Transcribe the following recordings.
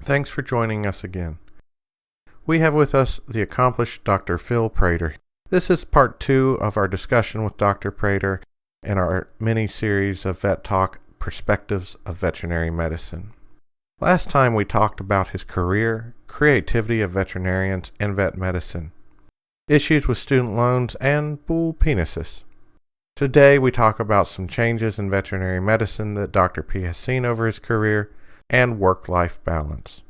Thanks for joining us again. We have with us the accomplished Dr. Phil Prater. This is part 2 of our discussion with Dr. Prater in our mini-series of Vet Talk Perspectives of Veterinary Medicine. Last time we talked about his career, creativity of veterinarians and vet medicine, issues with student loans, and bull penises. Today we talk about some changes in veterinary medicine that Dr. P has seen over his career and work-life balance.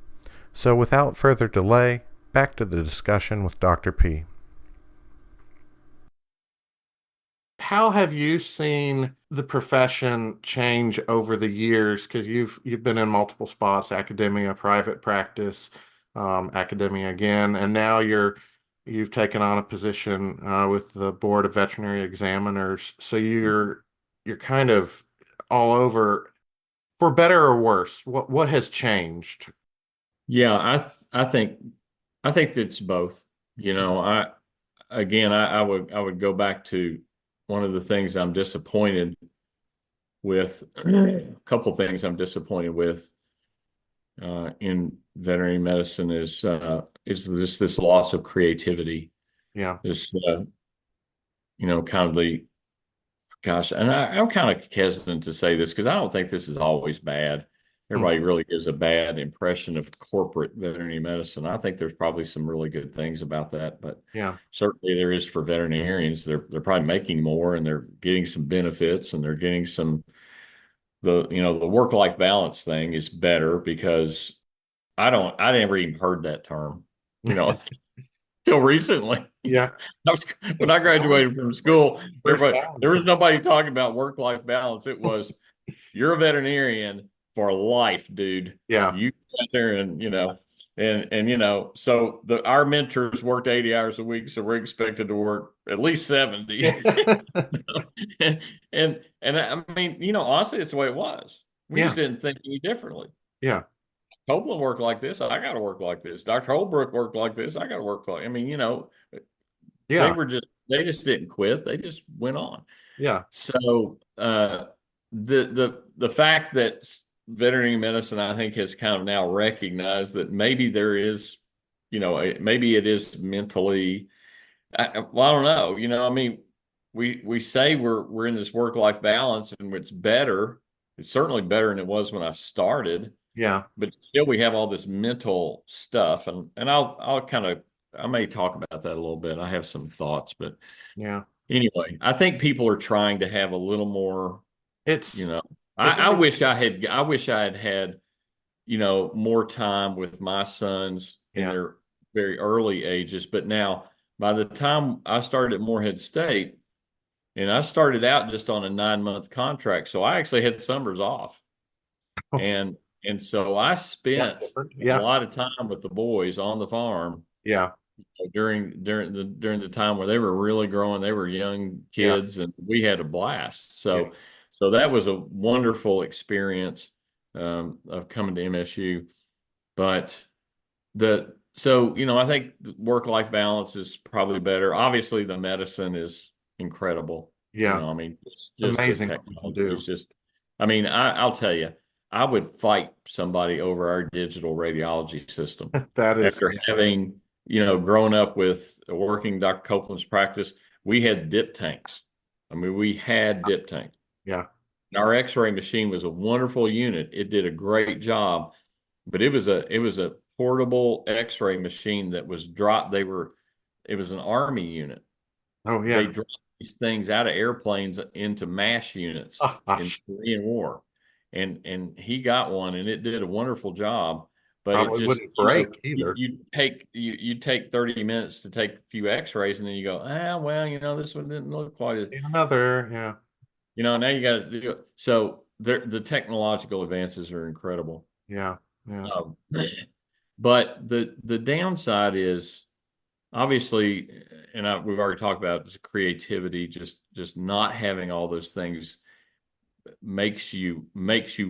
So without further delay, back to the discussion with Dr. P. How have you seen the profession change over the years? Because you've been in multiple spots: academia, private practice, academia again, and now you've taken on a position with the Board of Veterinary Examiners. So you're kind of all over, for better or worse. What has changed? Yeah, I think it's both. I would go back to one of the things I'm disappointed with, a couple of things I'm disappointed with in veterinary medicine is this loss of creativity. Yeah. This kind of the gosh, and I'm kind of hesitant to say this because I don't think this is always bad. Everybody Mhm. really gives a bad impression of corporate veterinary medicine. I think there's probably some really good things about that, but Yeah. certainly there is for veterinarians. They're probably making more and they're getting some benefits and they're getting some the work-life balance thing is better because I never even heard that term, you know, till recently. Yeah. When It's I balance. graduated from school, Where's there balance? was nobody talking about work-life balance. It was you're a veterinarian for life, dude. Yeah. You go out there and so our mentors worked 80 hours a week, so we're expected to work at least 70. and and I mean, honestly, it's the way it was. We Yeah. just didn't think any differently. Yeah. Copeland worked like this, I got to work like this. Dr. Holbrook worked like this, I got to work like. I mean, Yeah. they just didn't quit. They just went on. Yeah. So the fact that veterinary medicine, I think, has kind of now recognized that maybe there is, maybe it is mentally. Well, I don't know. I mean, we say we're in this work life balance and it's better. It's certainly better than it was when I started, Yeah. but still we have all this mental stuff, and I may talk about that a little bit. I have some thoughts, but Yeah. anyway, I think people are trying to have a little more, you It's know, it's I always, wish I wish I had had, more time with my sons in yeah. their very early ages. But now, by the time I started at Morehead State, and I started out just on a 9-month contract, so I actually had summers off, Oh, and so I that's spent different. a Yeah. lot of time with the boys on the farm Yeah. during the time where they were really growing. They were young Yeah. kids, and we had a blast. Yeah. So that was a wonderful experience of coming to MSU. But I think work life balance is probably better. Obviously, the medicine is incredible. Yeah. I mean, it's just the Amazing what we can technology do. is just. I mean, I'll tell you, I would fight somebody over our digital radiology system That is, after having, grown up with working Dr. Copeland's practice. We had dip tanks. I mean, we had dip tanks. yeah. Our X-ray machine was a wonderful unit. It did a great job, but it was a portable X-ray machine that was dropped. It was an Army unit. Oh They yeah. dropped these things out of airplanes into MASH units Oh in gosh. the Korean War, and he got one, and it did a wonderful job. But it Probably just, wouldn't break either. you take 30 minutes to take a few X-rays, and then you go, well, this one didn't look quite as, Another, yeah. now you got to do it. So the technological advances are incredible. Yeah. Yeah. Um, but the downside is obviously, and we've already talked about this creativity. Just not having all those things makes you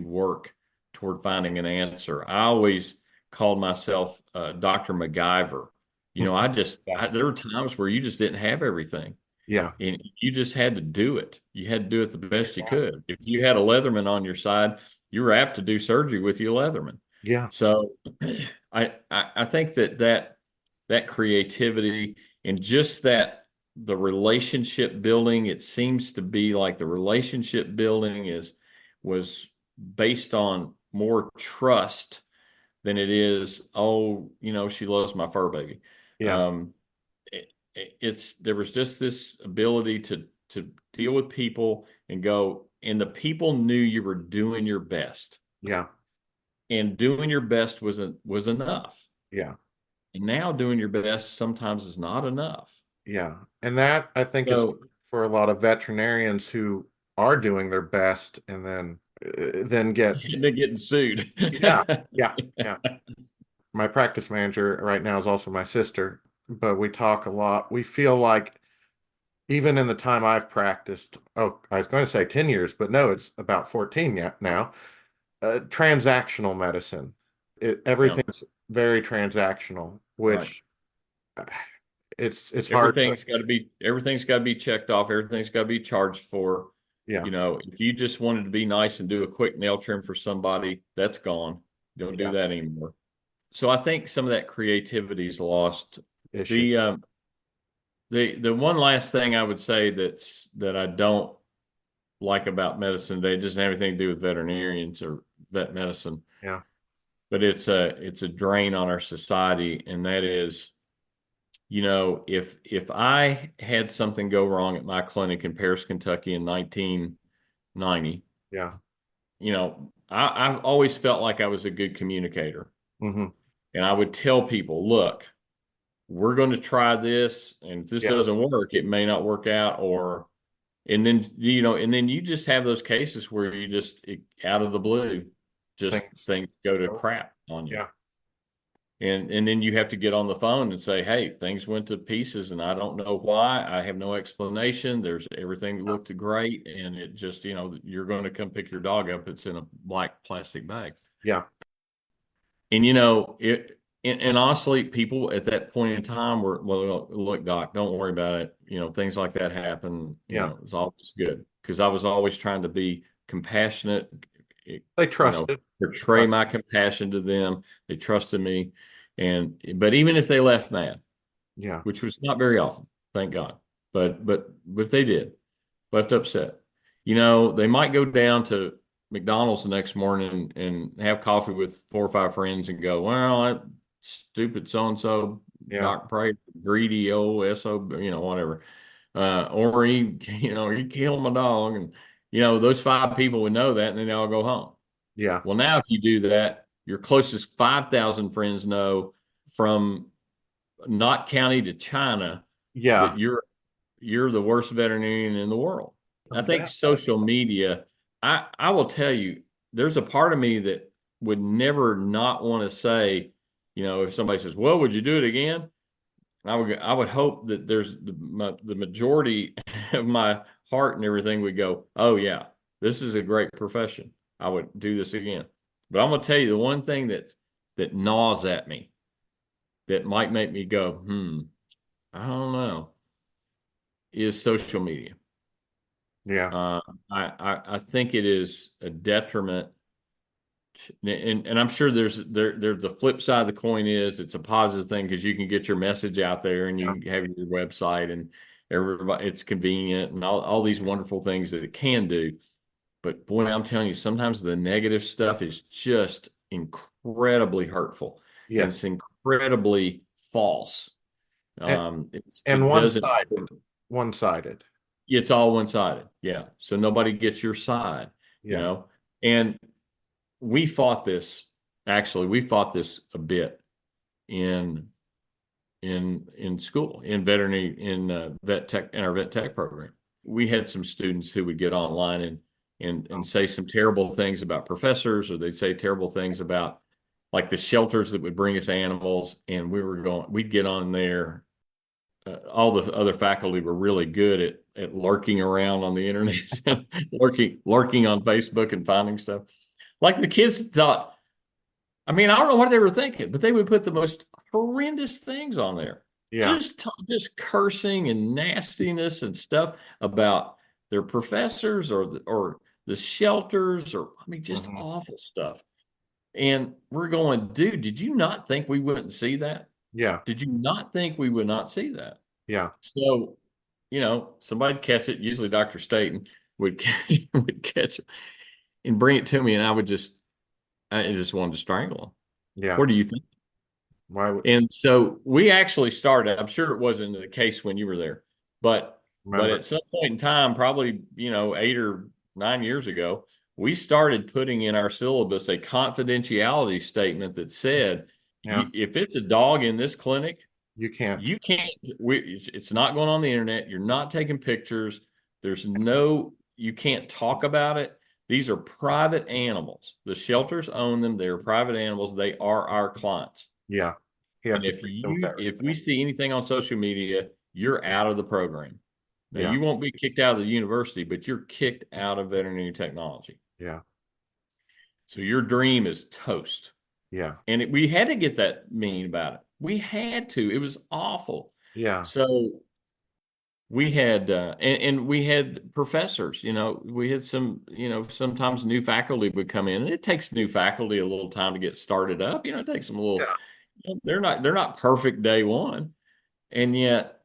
work toward finding an answer. I always called myself Dr. MacGyver. There were times where you just didn't have everything, Yeah. and you just had to do it. You had to do it the best you could. If you had a Leatherman on your side, you were apt to do surgery with your Leatherman. Yeah. So I think that creativity and just that the relationship building, it seems to be like the relationship building was based on more trust than it is, oh, she loves my fur baby. Yeah. Um, there was just this ability to deal with people and go, and the people knew you were doing your best, Yeah. and doing your best was enough. Yeah. And now doing your best sometimes is not enough. Yeah. And that I think is So for a lot of veterinarians who are doing their best and then get, they're getting sued. yeah. Yeah. Yeah. My practice manager right now is also my sister, but we talk a lot. We feel like even in the time I've practiced, oh, I was going to say 10 years, but no, it's about 14 yet now. Transactional medicine. Yeah, Everything's very transactional, right. which it's hard to, Everything's got to be checked off. Everything's got to be charged for. yeah, If you just wanted to be nice and do a quick nail trim for somebody, that's gone. Don't do yeah, that anymore. So I think some of that creativity is lost. issue. The the one last thing I would say that I don't like about medicine today, it doesn't have anything to do with veterinarians or vet medicine, Yeah, but it's a drain on our society, and that is, if I had something go wrong at my clinic in Paris, Kentucky in 1990, yeah, I've always felt like I was a good communicator. hmm, And I would tell people, look, we're going to try this. And if this yeah, doesn't work, it may not work out. And then you just have those cases where out of the blue, just things. things go to Oh, crap on you. yeah, And then you have to get on the phone and say, hey, things went to pieces and I don't know why. I have no explanation. Everything looked great. And it just, you're going to come pick your dog up. It's in a black plastic bag. yeah, And and honestly, people at that point in time were, well, look, doc, don't worry about it. Things like that happen. yeah. It's always good because I was always trying to be compassionate, They trust it. portray my compassion to them. They trusted me. But even if they left mad, Yeah, which was not very often, thank God. But if they did, left upset, they might go down to McDonald's the next morning and have coffee with 4 or 5 friends and go, well, that stupid so and so, yeah, Dr. Prater, greedy OSO, whatever. Or he killed my dog. And, those 5 people would know that and then they all go home. yeah, Well, now if you do that, your closest 5,000 friends know from not county to China yeah. that you're the worst veterinarian in the world. I I think bet. social media, I will tell you, there's a part of me that would never not want to say, if somebody says, well, would you do it again? I would hope that the majority of my heart and everything would go, oh yeah, this is a great profession. I would do this again. But I'm gonna tell you the one thing that gnaws at me that might make me go, I don't know, is social media. Yeah, Uh, I think it is a detriment, and I'm sure there's the flip side of the coin is it's a positive thing because you can get your message out there and yeah, you can have your website and everybody it's convenient and all these wonderful things that it can do. But boy, I'm telling you, sometimes the negative stuff is just incredibly hurtful and yes. it's incredibly false. And, and It doesn't. one-sided, one-sided. It's all one sided. Yeah. So nobody gets your side, you Yeah, know? And we fought this, actually, we fought this a bit in in school, in veterinary, vet tech, in our vet tech program. We had some students who would get online and oh, say some terrible things about professors, or they'd say terrible things about like the shelters that would bring us animals. And we'd get on there, all the other faculty were really good at lurking around on the internet, lurking on Facebook and finding stuff. Like the kids thought, I mean, I don't know what they were thinking, but they would put the most horrendous things on there, yeah. just cursing and nastiness and stuff about their professors or the shelters, or I mean, just Hmm. awful stuff. And we're going, dude, did you not think we wouldn't see that? Yeah. Did you not think we would not see that? Yeah. So, somebody'd catch it. Usually Dr. Staten would, would catch it and bring it to me, and I just wanted to strangle him. Yeah. What do you think? Why would And so we actually started, I'm sure it wasn't the case when you were there, but remember? at some point in time, probably, 8 or 9 years ago, we started putting in our syllabus a confidentiality statement that said, Yeah. if it's a dog in this clinic, You can't. you can't, it's not going on the internet. You're not taking pictures. You can't talk about it. These are private animals. The shelters own them. They're private animals. They are our clients. Yeah. You have And to treat them with that if we respect. see anything on social media, you're out of the program. Now Yeah. you won't be kicked out of the university, but you're kicked out of veterinary technology. Yeah. So your dream is toast. Yeah. And we had to get that mean about it. We had to. It was awful. Yeah. So we had and we had professors. We had some. Sometimes new faculty would come in, and it takes new faculty a little time to get started up. It takes them a little. Yeah. They're not perfect day one, and yet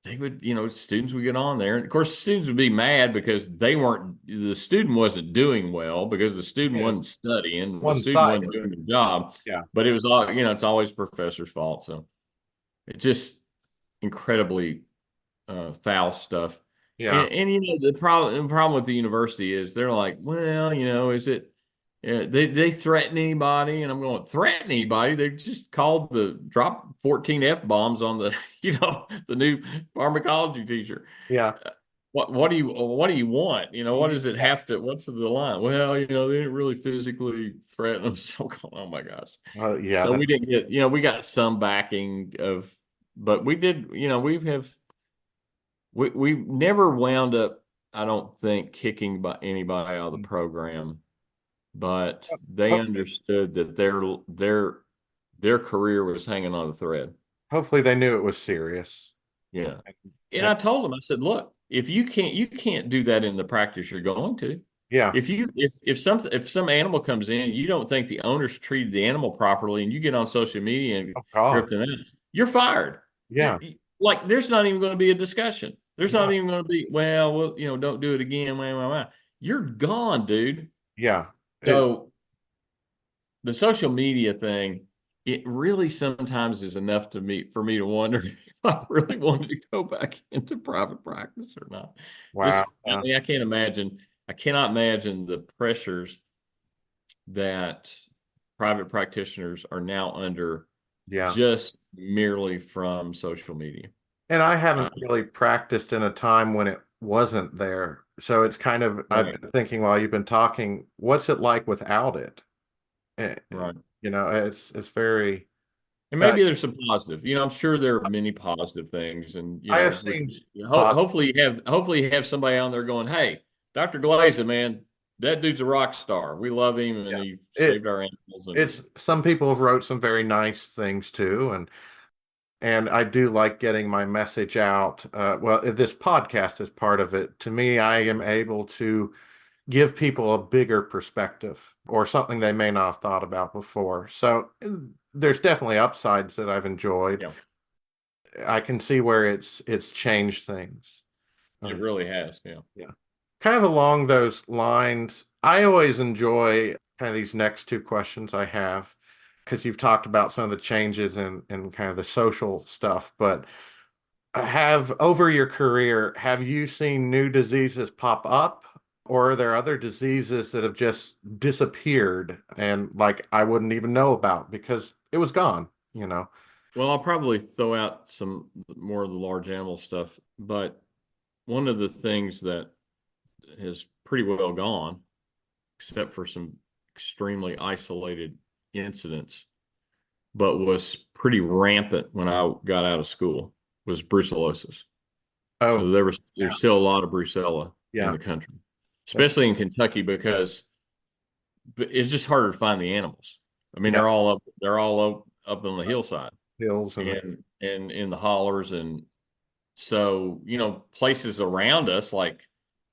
they would, students would get on there. And of course, students would be mad because the student wasn't doing well because the student It's wasn't studying, the student wasn't one-sided. doing the job. Yeah. But it was all, it's always professor's fault. So it's just incredibly foul stuff. Yeah. And the problem with the university is they're like, well, is it, they threaten anybody, and I'm going, threaten anybody? They just called the drop 14 F bombs on the the new pharmacology teacher. Yeah. What do you want? What does it Yeah. have to? What's the line? Well, they didn't really physically threaten them. So, oh my gosh. Yeah. So That, we didn't get, we got some backing but we did, we never wound up, I don't think, kicking anybody out of the program, but they hopefully, understood that their career was hanging on a thread. hopefully they knew it was serious. Yeah. And And, I told them, I said, look, if you can't do that in the practice you're going to. yeah. If some animal comes in, you don't think the owner's treated the animal properly, and you get on social media and Oh God. rip them out, you're fired. Yeah. Like, there's not even going to be a discussion. There's not No. even going to be, well, don't do it again. Wah, wah, wah. You're gone, dude. Yeah. It. So the social media thing, it really sometimes is enough for me to wonder if I really wanted to go back into private practice or not. Wow. Just, I mean, I cannot imagine the pressures that private practitioners are now under Yeah. just merely from social media. And I Uh, haven't really practiced in a time when it wasn't there. So it's kind of, I've right, been thinking while you've been talking, what's it like without it? Eh, right. it's very, And uh, maybe there's some positive. I'm sure there are many positive things, and I have seen pot. hopefully you have somebody on there going, "Hey, Dr. Glazer, man, that dude's a rock star. We love him, and Yeah. he It, saved our animals." And it's some people have wrote some very nice things too. And I do like getting my message out. Well, this podcast is part of it. To me, I am able to give people a bigger perspective or something they may not have thought about before. So there's definitely upsides that I've enjoyed. yeah, I can see where it's changed things. it Um, really has. Yeah, yeah. Kind of along those lines, I always enjoy kind of these next two questions I have because you've talked about some of the changes in kind of the social stuff, but have over your career, have you seen new diseases pop up, or are there other diseases that have just disappeared and like I wouldn't even know about because it was gone, you know? well, I'll probably throw out some more of the large animal stuff, but one of the things that has pretty well gone, except for some extremely isolated incidents, but was pretty rampant when I got out of school, was brucellosis. Oh, So there's still a lot of brucella in yeah, the country, that's especially in Kentucky, because it's just harder to find the animals. I mean, yeah, they're all up on the hillside hills and and in the hollers, and so places around us like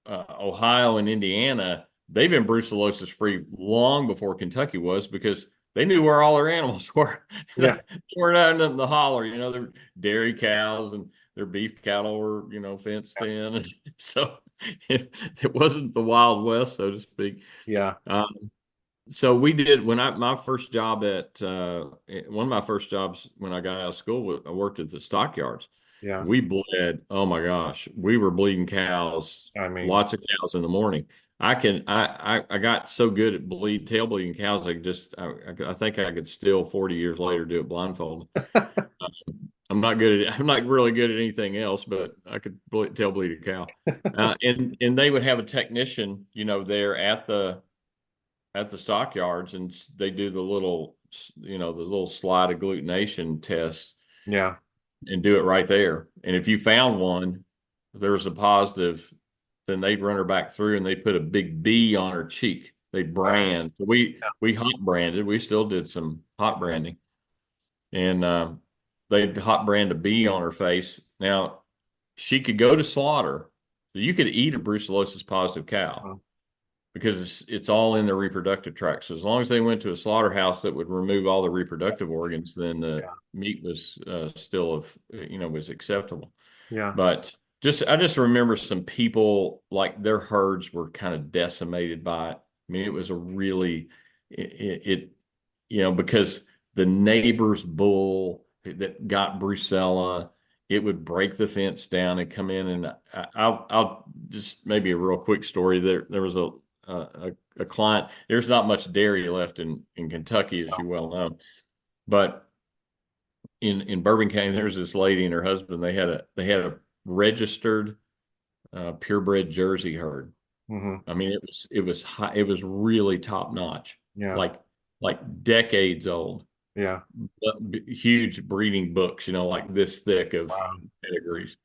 Ohio and Indiana, they've been brucellosis free long before Kentucky was because they knew where all their animals were. They Yeah. weren't out in the holler, their dairy cows and their beef cattle were, fenced in. And so it wasn't the Wild West, so to speak. Yeah. So we did when my first job at one of my first jobs when I got out of school, I worked at the stockyards. Yeah. We bled. Oh my gosh, we were bleeding cows, I mean, lots of cows in the morning. I got so good at tail bleeding cows. I think I could still 40 years later do it blindfolded. I'm not really good at anything else, but I could tail bleed a cow. And they would have a technician, there at the stockyards, and they do the little slide agglutination test yeah. and do it right there. And if you found one, there was a positive, then they'd run her back through and they put a big B on her cheek. They Right. brand. We hot branded. We still did some hot branding, and they'd hot brand a B on her face. Now she could go to slaughter. So you could eat a brucellosis positive cow Oh, because it's all in the reproductive tract. So as long as they went to a slaughterhouse that would remove all the reproductive organs, then the yeah. meat was still was acceptable. Yeah. But I just remember some people like their herds were kind of decimated by it. I mean, it was a really because the neighbor's bull that got brucella, it would break the fence down and come in. And I'll just maybe a real quick story. There was a client. There's not much dairy left in Kentucky, as you well know, but in Bourbon County, there's this lady and her husband. They had a registered purebred Jersey herd. Hmm. I mean, it was high, it was really top notch, Yeah. like decades old, Yeah. huge breeding books, like this thick of Wow. pedigrees.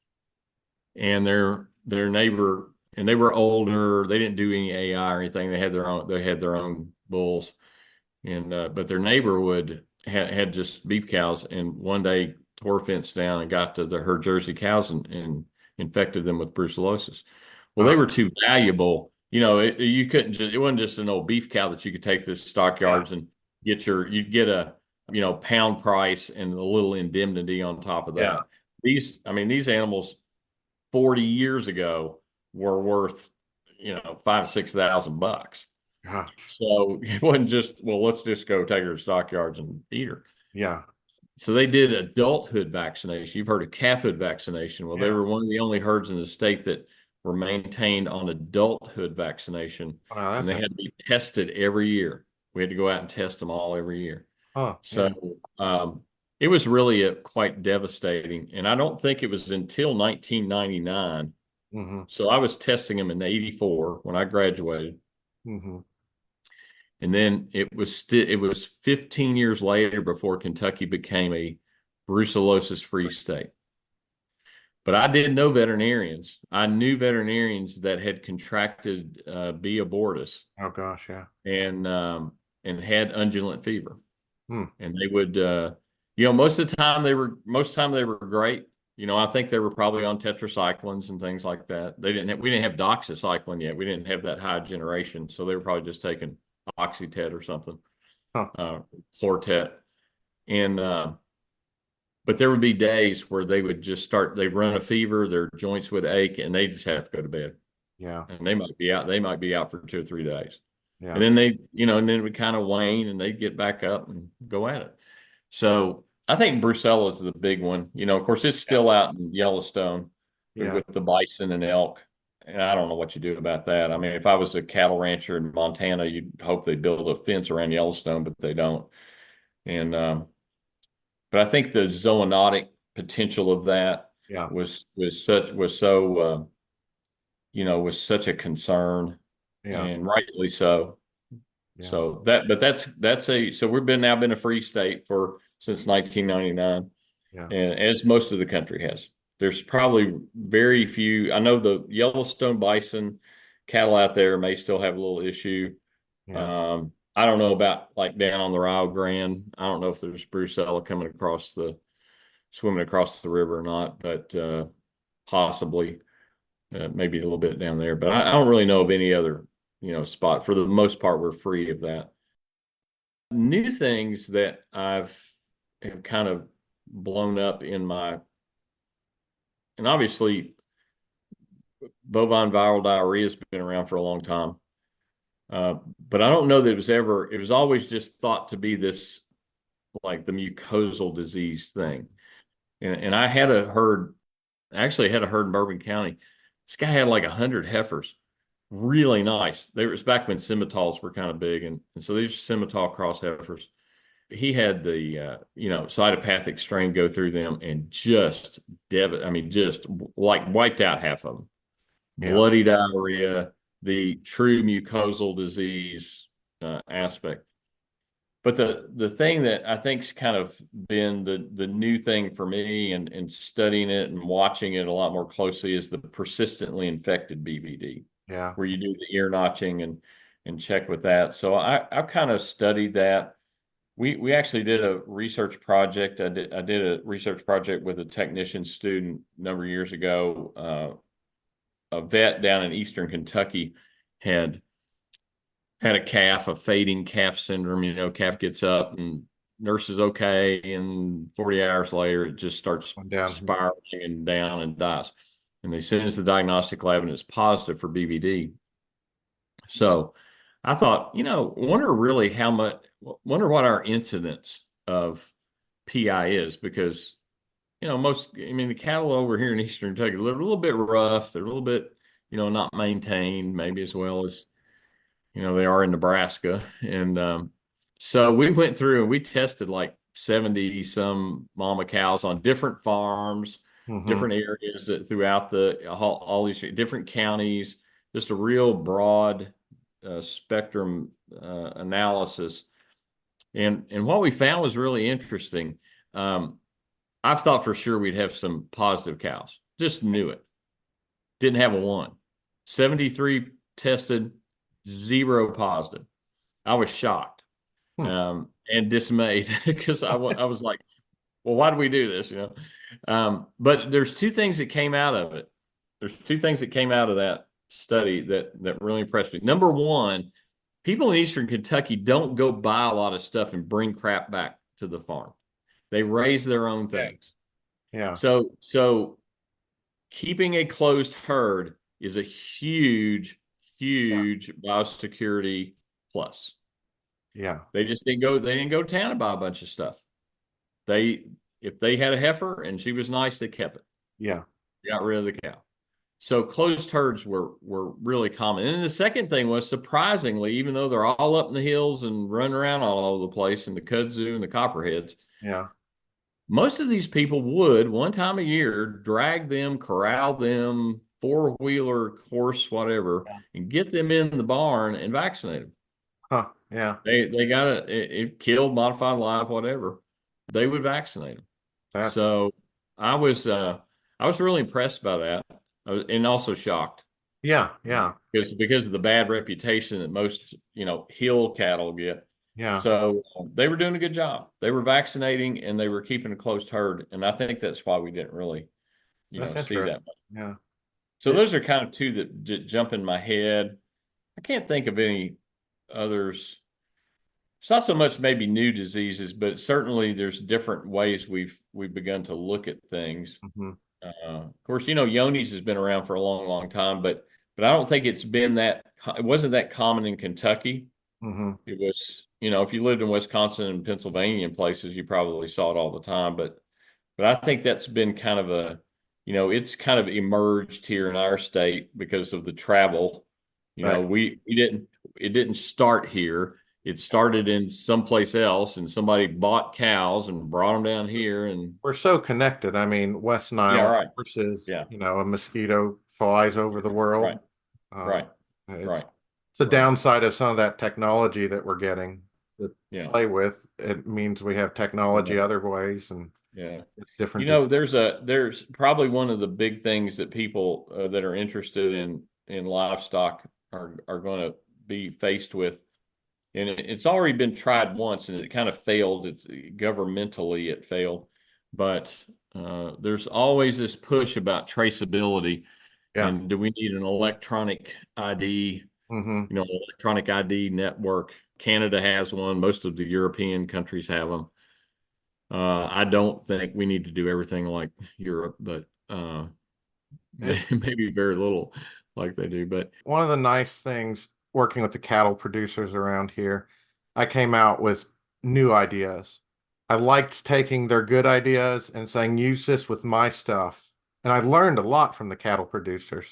And their neighbor, and they were older. They didn't do any AI or anything. They had their own bulls, and but their neighbor had just beef cows, and one day tore a fence down and got to her Jersey cows and infected them with brucellosis. Well, they Uh, were too valuable. You couldn't just, it wasn't just an old beef cow that you could take to the yeah. stockyards and you'd get a, pound price and a little indemnity on top of Yeah. that. These animals 40 years ago were worth, $5,000 to $6,000. Gosh. So it wasn't just, well, let's just go take her to stockyards and eat her. Yeah. So they did adulthood vaccination. You've heard of calfhood vaccination. Well, they Yeah. were one of the only herds in the state that were maintained on adulthood vaccination, Wow. and That's they a, had to be tested every year. We had to go out and test them all every year. huh. Yeah. So it was really quite devastating. And I don't think it was until 1999. Hmm. So I was testing them in '84 when I graduated. Hmm. And then it was 15 years later before Kentucky became a brucellosis free state. But I didn't know veterinarians. I knew veterinarians that had contracted B. abortus Oh gosh. Yeah. and had undulant fever, Hmm. and they would most of the time they were great. I think they were probably on tetracyclines and things like that. We didn't have doxycycline yet. We didn't have that high generation, so they were probably just taking Oxytet or something, Huh. Flortet, and but there would be days where they'd run a fever, their joints would ache, and they just have to go to bed. Yeah. And they might be out for 2 or 3 days. And Yeah. then and then it would kind of wane and they'd get back up and go at it. So I think brucella is the big one. Of course, it's Yeah. still out in Yellowstone Yeah. with the bison and elk. And I don't know what you do about that. I mean, if I was a cattle rancher in Montana, you'd hope they build a fence around Yellowstone, but they don't. And but I think the zoonotic potential of that Yeah. was such a concern, Yeah. and rightly so. Yeah. So so we've been a free state since 1999, Yeah. and as most of the country has. There's probably very few. I know the Yellowstone bison cattle out there may still have a little issue. Yeah. I don't know about like down on the Rio Grande. I don't know if there's brucella swimming across the river or not, but possibly maybe a little bit down there. But I don't really know of any other spot. For the most part, we're free of that. New things that have kind of blown up and obviously bovine viral diarrhea has been around for a long time. But I don't know that it was always just thought to be this, like the mucosal disease thing. And I had a herd, actually had a herd in Bourbon County. This guy had like 100 heifers, really nice. It was back when Scimitals were kind of big. And so these are Scimital cross heifers. He had the, cytopathic strain go through them and just like wiped out half of them. Yeah. Bloody diarrhea, the true mucosal disease aspect. But the thing that I think's kind of been the new thing for me and studying it and watching it a lot more closely is the persistently infected BVD, Yeah. where you do the ear notching and check with that. So I've kind of studied that. We actually did a research project. I did a research project with a technician student a number of years ago. A vet down in Eastern Kentucky had a calf, a fading calf syndrome. Calf gets up and nurse is okay, and 40 hours later, it just starts Went down. spiraling and down and dies. And they send us to the diagnostic lab, and it's positive for BVD. So I thought, wonder what our incidence of PI is, because, the cattle over here in Eastern Kentucky, they're a little bit rough. They're a little bit, not maintained, maybe as well as they are in Nebraska. And so we went through and we tested like 70 some mama cows on different farms, Mm-hmm. different areas throughout all these different counties, just a real broad spectrum analysis. And what we found was really interesting. I've thought for sure we'd have some positive cows, just knew it. Didn't have a one. 73 tested, 0 positive. I was shocked Hmm. and dismayed because I was like, well, why do we do this? But there's two things that came out of it. There's two things that came out of that study that really impressed me. Number one, people in Eastern Kentucky don't go buy a lot of stuff and bring crap back to the farm. They raise their own things. Yeah. So keeping a closed herd is a huge, Yeah. huge biosecurity plus. Yeah. They didn't go to town and buy a bunch of stuff. If they had a heifer and she was nice, they kept it. Yeah. Got rid of the cow. So closed herds were really common. And the second thing was, surprisingly, even though they're all up in the hills and running around all over the place, and the kudzu and the copperheads, Yeah. most of these people would one time a year drag them, corral them, four-wheeler, horse, whatever, and get them in the barn and vaccinate them. Huh. Yeah. They got it killed, modified live, whatever. They would vaccinate them. That's So I was really impressed by that. And also shocked yeah. Yeah. because of the bad reputation that most hill cattle get. Yeah. So they were doing a good job. They were vaccinating and they were keeping a closed herd, and I think that's why we didn't really That's see interesting. that much. Yeah. So those are kind of two that jump in my head. I can't think of any others. It's not so much maybe new diseases, but certainly there's different ways we've begun to look at things. Mm-hmm. Of course, Yonis has been around for a long, long time, but I don't think it wasn't that common in Kentucky. Mm-hmm. It was, if you lived in Wisconsin and Pennsylvania and places, you probably saw it all the time. But I think that's been kind of it's kind of emerged here in our state because of the travel. Right. It didn't start here. It started in someplace else, and somebody bought cows and brought them down here. And We're so connected. I mean, West yeah, Nile right. versus, Yeah, a mosquito flies over the world. right, Um, right, it's right, it's a right. downside of some of that technology that we're getting to Yeah, play with. It means we have technology yeah, other ways and yeah. different. There's probably one of the big things that people that are interested in livestock are going to be faced with, and it's already been tried once and it kind of failed. It's governmentally it failed, but there's always this push about traceability. Yeah. And do we need an electronic ID Mm-hmm. electronic ID network. Canada has one. Most of the European countries have them. I don't think we need to do everything like Europe, but And maybe very little like they do. But one of the nice things working with the cattle producers around here, I came out with new ideas. I liked taking their good ideas and saying, use this with my stuff. And I learned a lot from the cattle producers.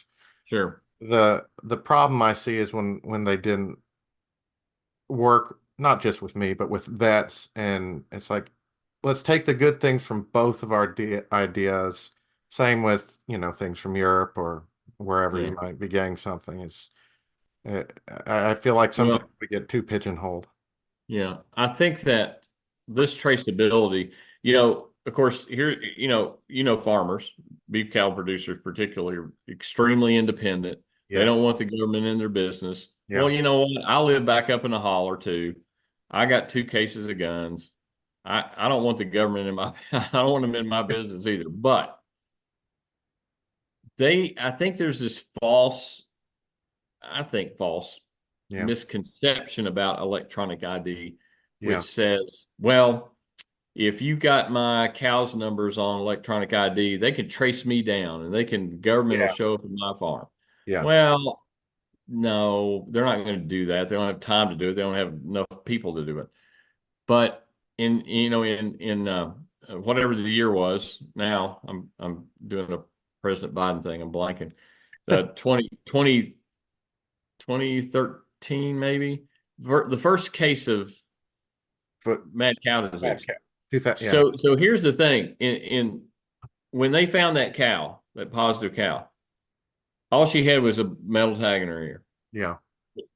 sure, The problem I see is when they didn't work, not just with me, but with vets, and it's like, let's take the good things from both of our ideas. Same with, things from Europe or wherever yeah. you might be getting something. I feel like sometimes Well, we get too pigeonholed. yeah, I think that this traceability, of course, here, farmers, beef cow producers particularly, are extremely independent. They Yeah, don't want the government in their business. Well, yeah, you know what? I live back up in a holler too. I got two cases of guns. I don't want the government in my, I don't want them in my business either. But I think there's this false yeah, misconception about electronic ID, which yeah, says, well, if you got my cow's numbers on electronic ID, they can trace me down and government will yeah, show up at my farm. yeah, Well, no, they're not going to do that. They don't have time to do it. They don't have enough people to do it. But in whatever the year was, now I'm doing a President Biden thing. I'm blanking. 2013 maybe, the first case of but mad cow bad disease. cat. Yeah, So here's the thing: in when they found that cow, that positive cow, all she had was a metal tag in her ear. yeah,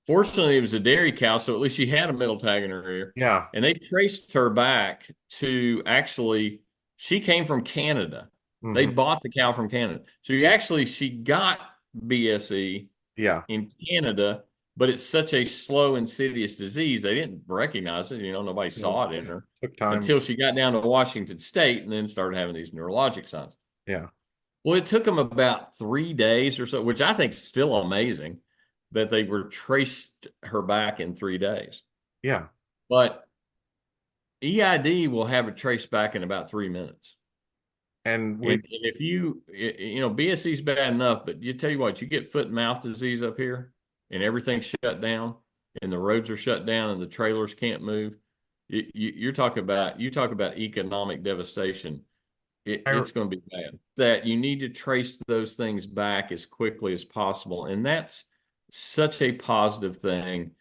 Fortunately, it was a dairy cow, so at least she had a metal tag in her ear. yeah. And they traced her back to actually, she came from Canada. They Hmm. bought the cow from Canada. So she got BSE Yeah, in Canada, but it's such a slow, insidious disease. They didn't recognize it. Nobody yeah. saw it in her Took time. until she got down to Washington State and then started having these neurologic signs. Yeah, Well, it took them about 3 days or so, which I think is still amazing that they were traced her back in 3 days. yeah. But EID will have it traced back in about 3 minutes. And we, And if BSE is bad enough, but you tell you what, you get foot and mouth disease up here and everything's shut down and the roads are shut down and the trailers can't move. You talk about economic devastation. I, It's going to be bad. That you need to trace those things back as quickly as possible. And that's such a positive thing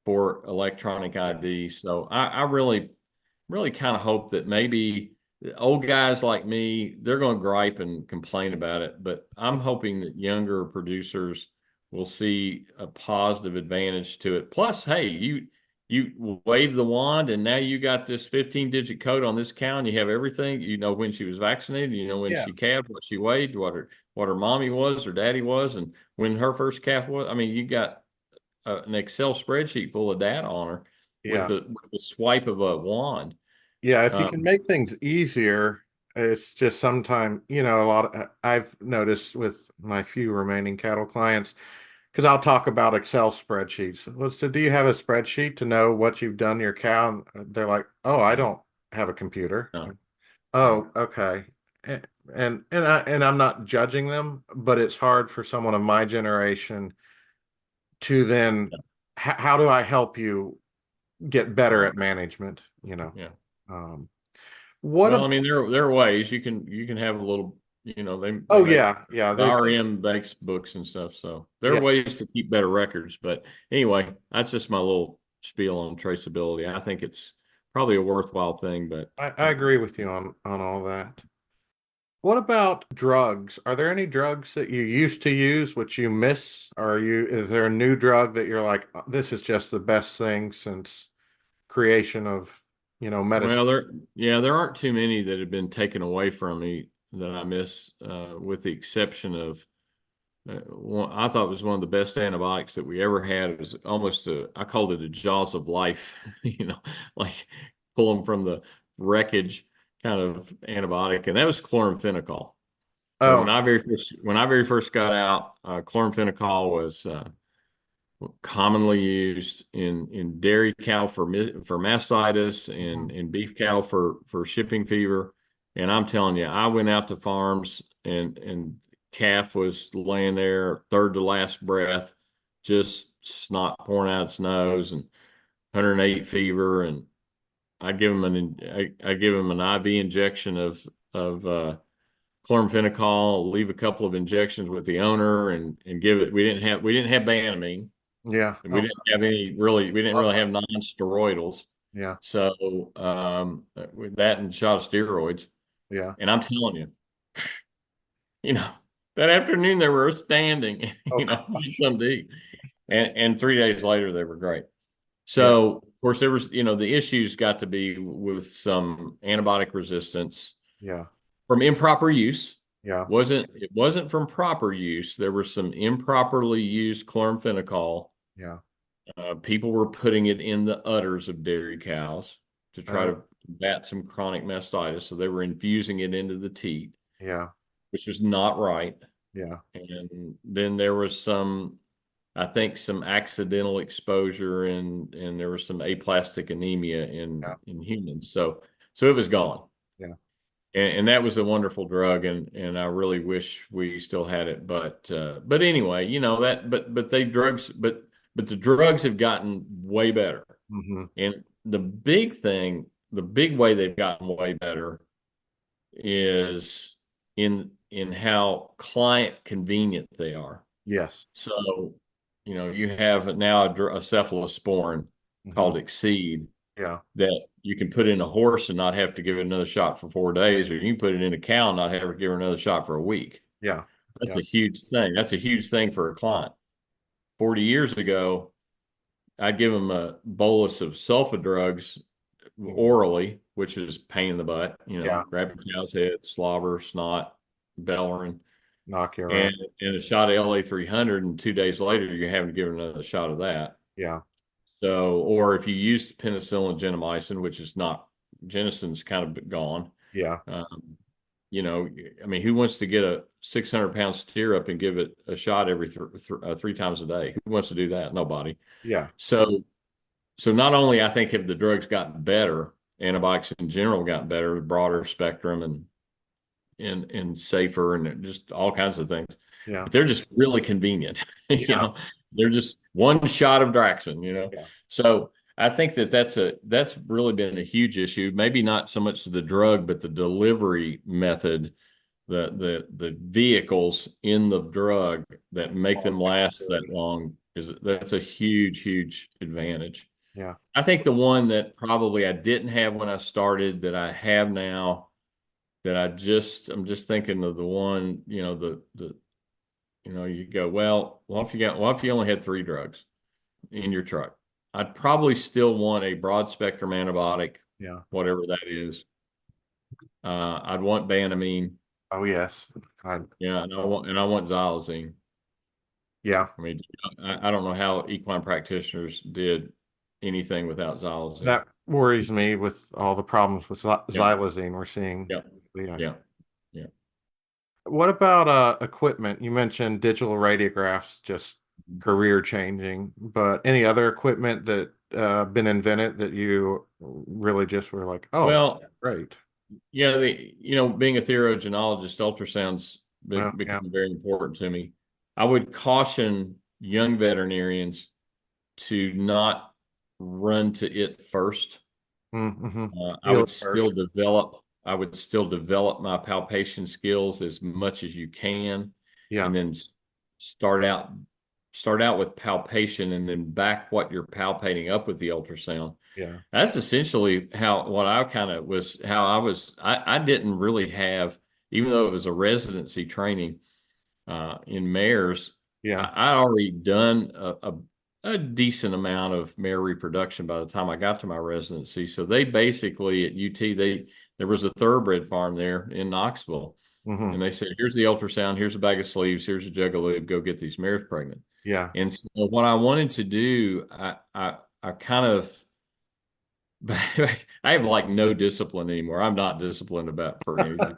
for electronic ID. So I really, really kind of hope that maybe old guys like me, they're going to gripe and complain about it. But I'm hoping that younger producers will see a positive advantage to it. Plus, hey, you wave the wand and now you got this 15-digit code on this cow and you have everything. You know when she was vaccinated, you know when yeah, she calved, what she weighed, what her mommy was or daddy was, and when her first calf was. I mean, you got an Excel spreadsheet full of data on her yeah. with the swipe of a wand. Yeah, if you can Um, make things easier, it's just sometimes, a lot of, I've noticed with my few remaining cattle clients, because I'll talk about Excel spreadsheets. Well, so do you have a spreadsheet to know what you've done to your cow? And they're like, oh, I don't have a computer. no, no, Oh, okay. And I'm not judging them, but it's hard for someone of my generation to then, no, how do I help you get better right, at management, yeah. Um, what Well, I about, mean, there are ways you can have a little, they oh make yeah, yeah, the there's RM makes books and stuff, so there are yeah, ways to keep better records. But anyway, that's just my little spiel on traceability. I think it's probably a worthwhile thing, but I agree with you on all that. What about drugs? Are there any drugs that you used to use which you miss? Or is there a new drug that you're like, this is just the best thing since creation of, medicine? well, there aren't too many that have been taken away from me that I miss, with the exception of I thought it was one of the best antibiotics that we ever had. It was almost I called it a jaws of life, like pull them from the wreckage kind of antibiotic, and that was chloramphenicol. So Oh, when I very first got out, chloramphenicol was commonly used in dairy cattle for mastitis Hmm. and in beef cattle for shipping fever. And I'm telling you, I went out to farms and calf was laying there, third to last breath, just snot pouring out its nose and 108 fever, and I give him an IV injection of chloramphenicol, leave a couple of injections with the owner, and give it. We didn't have Banamine, Yeah. and we Oh, didn't have any really. We didn't love really that. have non-steroidals. Yeah. So with that and shot of steroids, Yeah. and I'm telling you, you know, that afternoon they were standing, Oh getting gosh. something to eat, and 3 days later they were great. Yeah. So, of course, there was, the issues got to be with some antibiotic resistance Yeah. from improper use. Yeah. It wasn't from proper use. There was some improperly used chloramphenicol. Yeah. People were putting it in the udders of dairy cows to try Oh, to combat some chronic mastitis. So they were infusing it into the teat, yeah. which was not right. Yeah. And then there was I think some accidental exposure and there was some aplastic anemia Yeah. in humans. So it was gone. Yeah. And that was a wonderful drug, and I really wish we still had it. But anyway, but the drugs have gotten way better. Hmm. And the big way they've gotten way better is in how client convenient they are. Yes. So, you have now a cephalosporin Hmm. called Exceed Yeah. that you can put in a horse and not have to give it another shot for 4 days, or you can put it in a cow and not have to give her another shot for a week. Yeah. That's Yeah. a huge thing. That's a huge thing for a client. 40 years ago, I'd give them a bolus of sulfa drugs Hmm. orally, which is a pain in the butt, Yeah. grab a cow's head, slobber, snot, bellering, Knock you around. and a shot of LA 300, and 2 days later, you're having to give her another shot of that. Yeah. So, or if you used penicillin gentamicin, which is not, Genesin's kind of gone. Yeah. Um, I mean, who wants to get a 600-pound steer up and give it a shot every 3 times a day? Who wants to do that? Nobody. Yeah. So, so not only I think have the drugs gotten better, antibiotics in general gotten better, broader spectrum and safer and just all kinds of things, Yeah. but they're just really convenient. Yeah. They're just one shot of Draxin. Yeah. So I think that's really been a huge issue. Maybe not so much the drug, but the delivery method, the vehicles in the drug that make Oh, them last that long that's a huge advantage. yeah. I think the one that probably I didn't have when I started that I have now that I'm just thinking of the one, you go, well, what if you only had three drugs in your truck? I'd probably still want a broad spectrum antibiotic, Yeah. whatever that is. I'd want Banamine, Oh yes. I, yeah, and I want xylazine. yeah. I mean, I don't know how equine practitioners did anything without xylazine. That worries me with all the problems with Yeah, xylazine we're seeing. yeah, Yeah. yeah, yeah. What about equipment? You mentioned digital radiographs just career changing, but any other equipment that been invented that you really just were like, oh, Well, great. being a therogenologist, ultrasounds Well, yeah. become very important to me. I would caution young veterinarians to not run to it first. Mm-hmm. I Feel would it still first. develop. I would still develop my palpation skills as much as you can, Yeah. and then start out start out with palpation, and then back what you're palpating up with the ultrasound. Yeah. That's essentially how I was. I didn't really have, even though it was a residency training in mares, Yeah. I already done a decent amount of mare reproduction by the time I got to my residency. So they basically at UT, there was a thoroughbred farm there in Knoxville, Mm-hmm. and they said, "Here's the ultrasound, here's a bag of sleeves, here's a jug of lube, go get these mares pregnant." Yeah. And so what I wanted to do, I kind of I have like no discipline anymore. I'm not disciplined about for anything.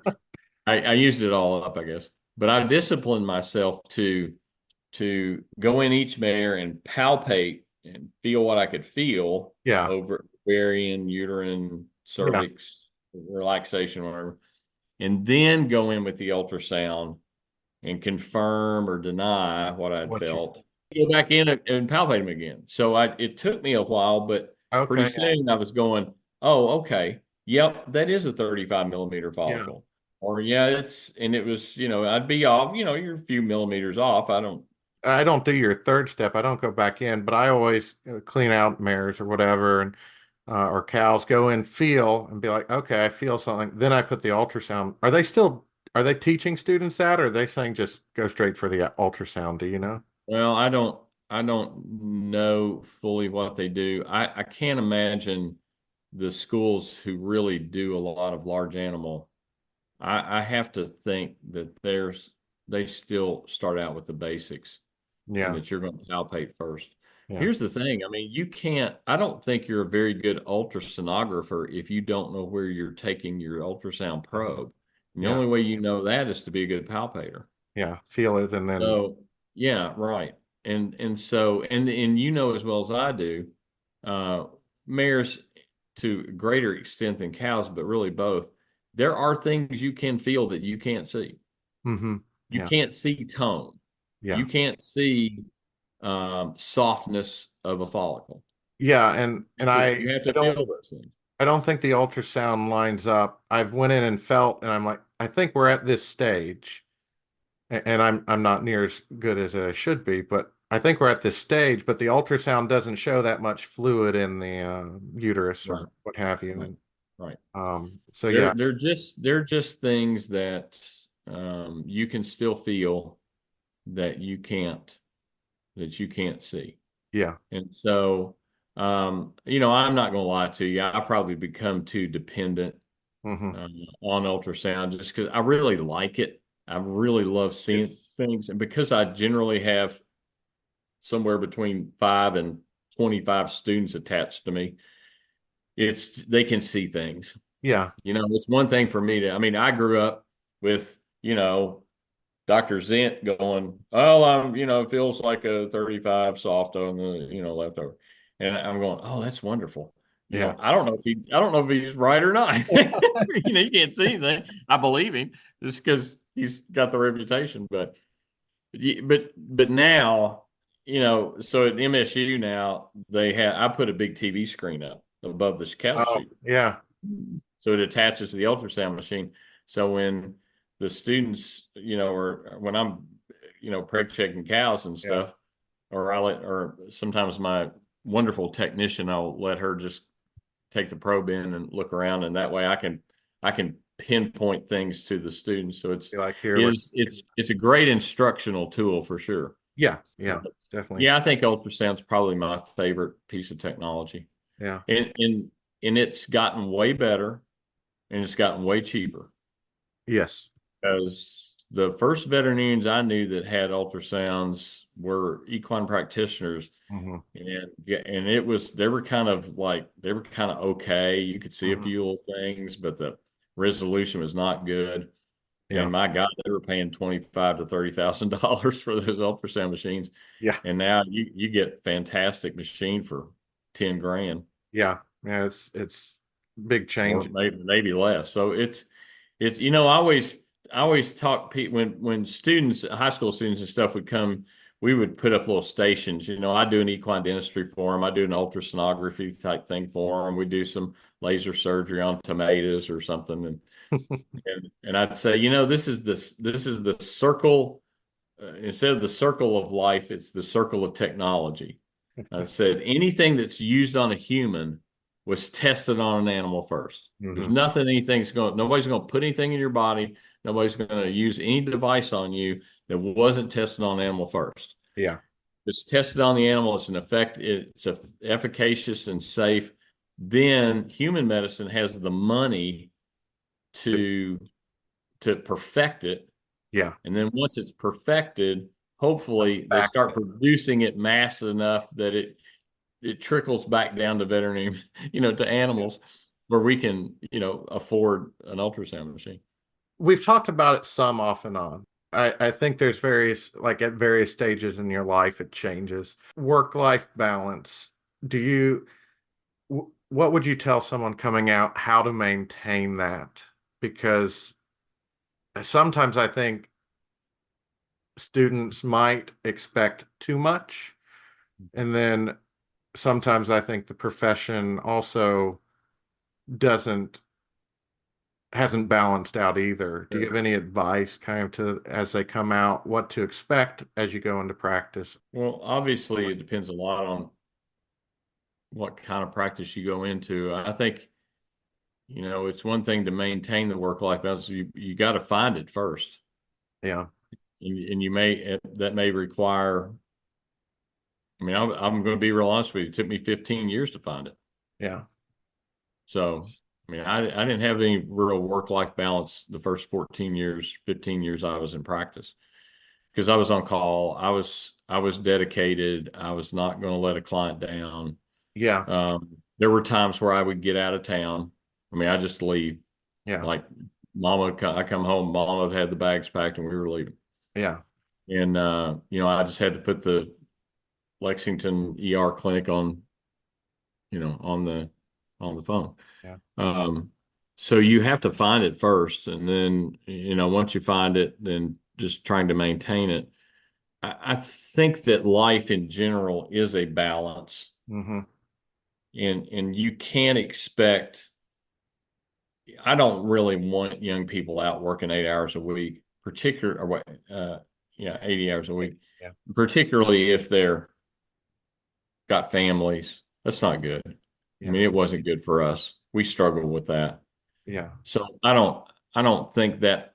I used it all up, I guess. But I disciplined myself to to go in each mare and palpate and feel what I could feel Yeah. over ovarian, uterine, Yeah. cervix, relaxation, whatever, and then go in with the ultrasound and confirm or deny what I'd What you felt. Go back in and palpate them again. So it took me a while, but pretty Okay. soon I was going, oh, okay, yep, that is a 35 millimeter Yeah. follicle. Or yeah, and it was, I'd be off, you're a few millimeters off. I don't do your third step. I don't go back in, but I always clean out mares or whatever, and or cows, go in, feel, and be like, okay, I feel something. Then I put the ultrasound. Are they teaching students that, or are they saying just go straight for the ultrasound? Do you know? Well, I don't know fully what they do. I can't imagine the schools who really do a lot of large animal. I have to think that they still start out with the basics and Yeah. that you're going to palpate first. Yeah. Here's the thing. I mean, I don't think you're a very good ultrasonographer if you don't know where you're taking your ultrasound Mhm. probe. And the Yeah. only way you know that is to be a good palpator. Yeah. Feel it, and then So yeah, right. And you know as well as I do, uh, mares to a greater extent than cows, but really both. There are things you can feel that you can't see. hmm You Yeah. can't see tone. Yeah. You can't see softness of a follicle. Yeah. And You have I to don't feel those things. I don't think the ultrasound lines up. I've went in and felt, and I'm like, I think we're at this stage. And I'm not near as good as I should be, but I think we're at this stage. But the ultrasound doesn't show that much fluid in the uterus Right, or what have you. right, And right. so They're yeah, they're just they're just things that you can still feel that you can't see. yeah, And so, I'm not going to lie to you. I probably become too dependent hmm on ultrasound just because I really like it. I really love seeing it's things, and because I generally have somewhere between 5 and 25 students attached to me, they can see things. yeah, It's one thing for me to. I mean, I grew up with Dr. Zent going, oh, it feels like a 35 soft on the, leftover. And I'm going, oh, that's wonderful. yeah, I don't know if he's right or not. You can't see anything. I believe him just because he's got the reputation. But now, so at MSU now I put a big TV screen up above this cattle oh chute. yeah, So it attaches to the ultrasound machine. So when the students, or when I'm, preg checking cows and yeah. stuff, or sometimes my wonderful technician, I'll let her just take the probe in and look around, and that way I can pinpoint things to the students. So Be like here, let's it's a great instructional tool for sure. yeah, But yeah, definitely, yeah, I think ultrasound's probably my favorite piece of technology, yeah, and it's gotten way better and it's gotten way cheaper yes, because the first veterinarians I knew that had ultrasounds were equine practitioners, hmm and it was they were kind of okay. You could see a hmm few little things, but the resolution was not good. yeah, And my God, they were paying $25,000 to $30,000 for those ultrasound machines, yeah, and now you get fantastic machine for 10 grand yeah, yeah. It's big or changes. maybe less. So it's I always talk when students, high school students and stuff would come, we would put up little stations. I do an equine dentistry for them. I do an ultrasonography type thing for them. We do some laser surgery on tomatoes or something, and I'd say, this is the circle. Instead of the circle of life, it's the circle of technology. I said anything that's used on a human was tested on an animal first. There's hmm nothing nobody's going to put anything in your body. Nobody's going to use any device on you that wasn't tested on an animal first. Yeah, It's tested on the animal. It's efficacious and safe. Then human medicine has the money to, to perfect it, yeah. and then once it's perfected, hopefully they Back. start producing it mass enough that it trickles back down to veterinary, to animals where we can, afford an ultrasound machine. We've talked about it some off and on. I think there's various, like at various stages in your life, it changes. Work-life balance. Do you, what would you tell someone coming out how to maintain that? Because sometimes I think students might expect too much. And then sometimes I think the profession also doesn't hasn't balanced out either. Do you Sure. have any advice kind of to as they come out, what to expect as you go into practice? Well, obviously, it depends a lot on what kind of practice you go into. I think, it's one thing to maintain the work-life balance. You got to find it first, Yeah, and that may require. I mean, I'm going to be real honest with you. It took me 15 years to find it. yeah, So, I mean, I didn't have any real work-life balance the first 14 years, 15 years I was in practice because I was on call. I was dedicated. I was not going to let a client down. yeah, There were times where I would get out of town. I mean, I just leave. yeah, Like I come home, Mama had the bags packed, and we were leaving. yeah, And I just had to put the Lexington ER clinic on, on the phone. yeah, Um, so you have to find it first, and then once you find it, then just trying to maintain it. I think that life in general is a balance, mm-hmm, and you can't expect. I don't really want young people out working 8 hours a week, particular or what, 80 hours a week, yeah, particularly if they're got families. That's not good. I yeah, mean, it wasn't good for us. We struggled with that. yeah, So I don't think that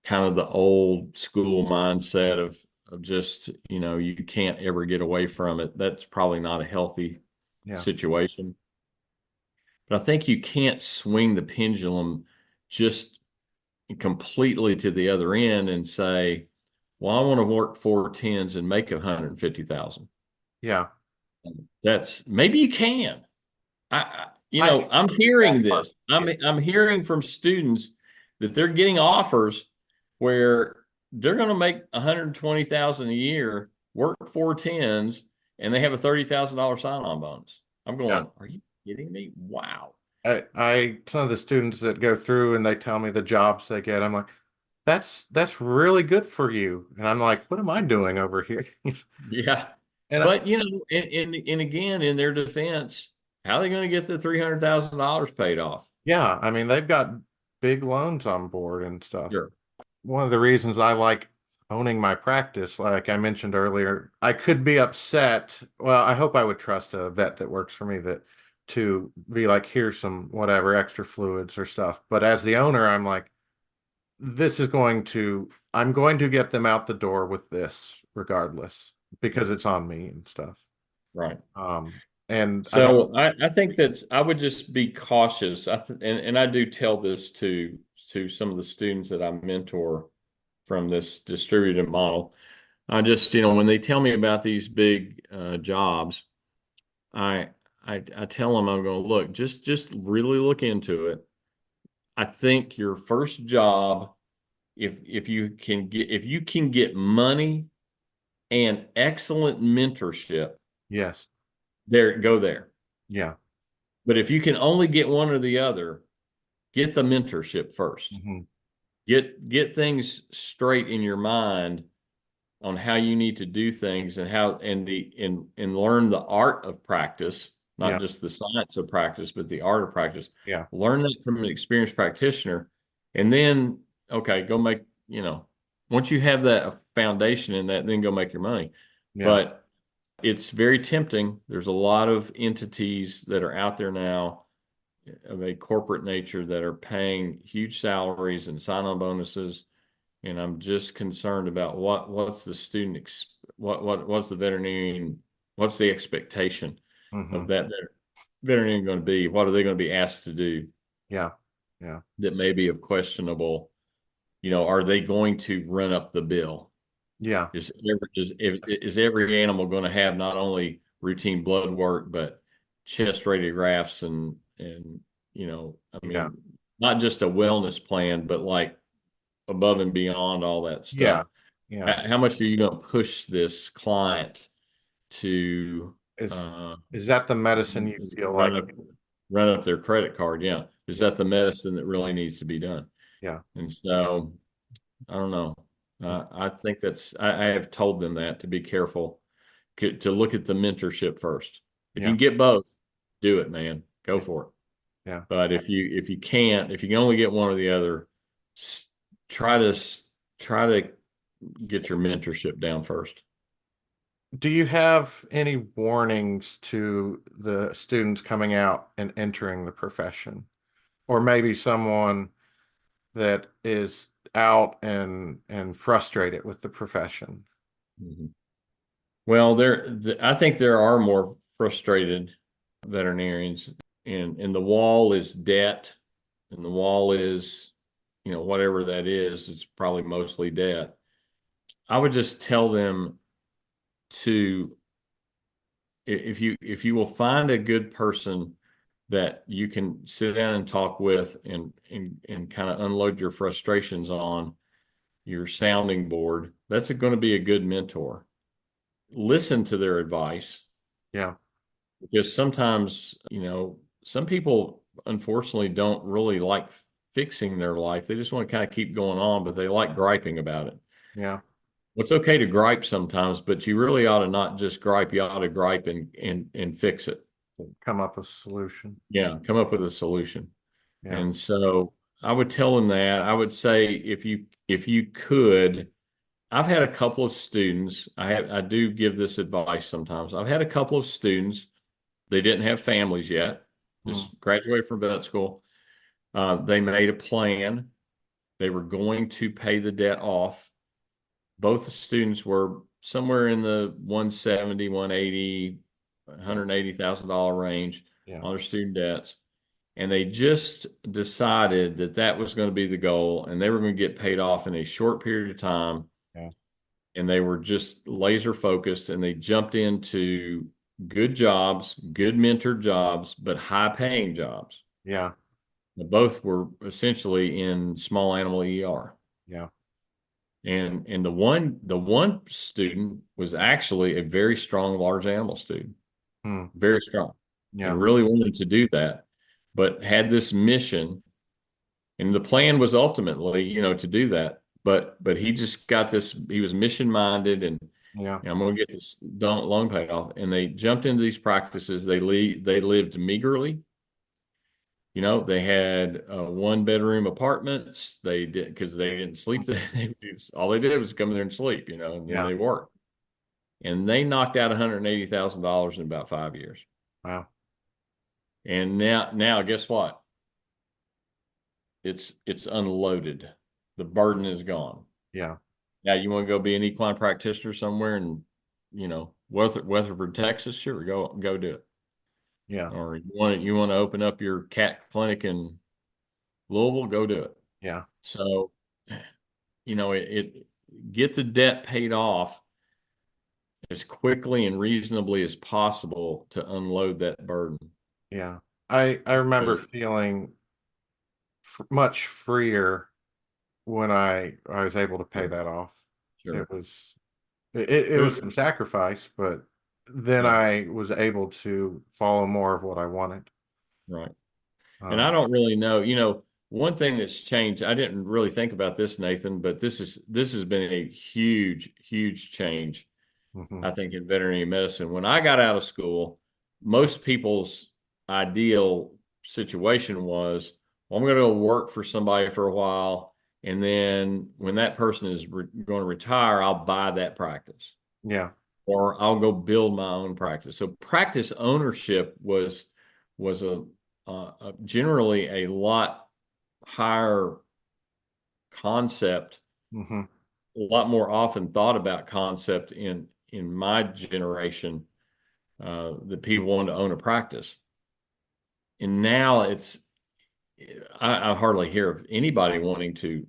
kind of the old school mindset of just, you can't ever get away from it. That's probably not a healthy yeah, situation. But I think you can't swing the pendulum just completely to the other end and say, well, I want to work 4 10s and make 150,000. yeah. That's maybe you can. I I'm get hearing that part. this. Yeah, I'm hearing from students that they're getting offers where they're going to make 120,000 a year, work 4 10s, and they have a $30,000 sign-on bonus. I'm yeah. going, are you kidding me? Wow. Some of the students that go through and they tell me the jobs they get, I'm like, that's really good for you. And I'm like, what am I doing over here? Yeah. And But and again, in their defense, how are they going to get the $300,000 paid off? yeah, I mean, they've got big loans on board and stuff. Sure. One of the reasons I like owning my practice, like I mentioned earlier, I could be upset. Well, I hope I would trust a vet that works for me that to be like, here's some whatever extra fluids or stuff. But as the owner, I'm like, I'm going to get them out the door with this regardless because it's on me and stuff. Right. Um, and I don't, So I think that's I would just be cautious. And I do tell this to some of the students that I mentor from this distributed model. I just, when they tell me about these big jobs, I I tell them I'm going to look, just really look into it. I think your first job, if you can get money and excellent mentorship, yes, go there. yeah, But if you can only get one or the other, get the mentorship first. hmm Get things straight in your mind on how you need to do things and how and learn the art of practice, yeah, not just the science of practice, but the art of practice. yeah, Learn that from an experienced practitioner, and then okay, go make, once you have that foundation in that, then go make your money. yeah, But it's very tempting. There's a lot of entities that are out there now of a corporate nature that are paying huge salaries and sign-on bonuses, and I'm just concerned about what's the student what's the veterinarian, what's the expectation hmm of that veterinarian going to be? What are they going to be asked to do yeah, yeah, that may be of questionable? Are they going to run up the bill? yeah, Is every animal going to have not only routine blood work but chest radiographs I yeah, mean, not just a wellness plan, but like above and beyond all that Yeah. stuff. Yeah. How much are you going to push this client to Is uh, is that the medicine you feel run like? up run up their credit card? Yeah, is Yeah. that the medicine that really needs to be done? Yeah. And so I don't know. I think I have told them that to be careful, to look at the mentorship first. If you Yeah. can get both, do it, man. Go Yeah. for it. Yeah. But if you can't, if you can only get one or the other, s- try to try to get your mentorship down first. Do you have any warnings to the students coming out and entering the profession? Or maybe someone that is out and frustrated with the profession? Mhm. Well, I think there are more frustrated veterinarians, and the wall is debt, and the wall is, whatever that is, it's probably mostly debt. I would just tell them to, if you will find a good person that you can sit down and talk with, and kind of unload your frustrations on, your sounding board, that's going to be a good mentor. Listen to their advice, Yeah. because sometimes, some people unfortunately don't really like fixing their life. They just want to kind of keep going on, but they like griping about it. Yeah. Well, it's okay to gripe sometimes, but you really ought to not just gripe. You ought to gripe and fix it. Come up with a solution. Yeah, come up with a solution. Yeah. And so I would tell them that. I would say, if you could, I've had a couple of students. I do give this advice sometimes. I've had a couple of students. They didn't have families yet. Mm. Just graduated from vet school. They made a plan. They were going to pay the debt off. Both the students were somewhere in the 170, 180, $180,000 range Yeah. on their student debts. And they just decided that that was going to be the goal, and they were going to get paid off in a short period of time. Yeah. And they were just laser focused, and they jumped into good jobs, good mentored jobs, but high paying jobs. Yeah. Both were essentially in small animal ER. Yeah. And the one student was actually a very strong large animal student, Mm. very strong, Yeah. and really wanted to do that, but had this mission, and the plan was ultimately, to do that. But he just got this. He was mission minded, and Yeah. I'm going to get this loan paid off. And they jumped into these practices. They lived meagerly. They had one bedroom apartments. They did, because they didn't sleep there. All they did was come there and sleep, and then Yeah. they worked. And they knocked out $180,000 in about 5 years. Wow. And now guess what? It's unloaded. The burden is gone. Yeah. Now you want to go be an equine practitioner somewhere in, Weatherford, Texas? Sure, go do it. Yeah. Or you want to open up your cat clinic in Louisville? Go do it. Yeah. So, it get the debt paid off as quickly and reasonably as possible to unload that burden. Yeah. I remember Because, feeling much freer when I was able to pay sure, that off. sure. It was it It was was, some sacrifice, but then yeah, I was able to follow more of what I wanted. right. And I Um, don't really know, one thing that's changed, I didn't really think about this, Nathan, but this has been a huge, huge change, mhm. I think, in veterinary medicine. When I got out of school, most people's ideal situation was, well, I'm going to go work for somebody for a while, and then when that person is going to retire, I'll buy that practice, Yeah. or I'll go build my own practice. So practice ownership was generally a lot higher concept, Hmm. a lot more often thought about concept in my generation, that people wanted to own a practice. And now I hardly hear of anybody wanting to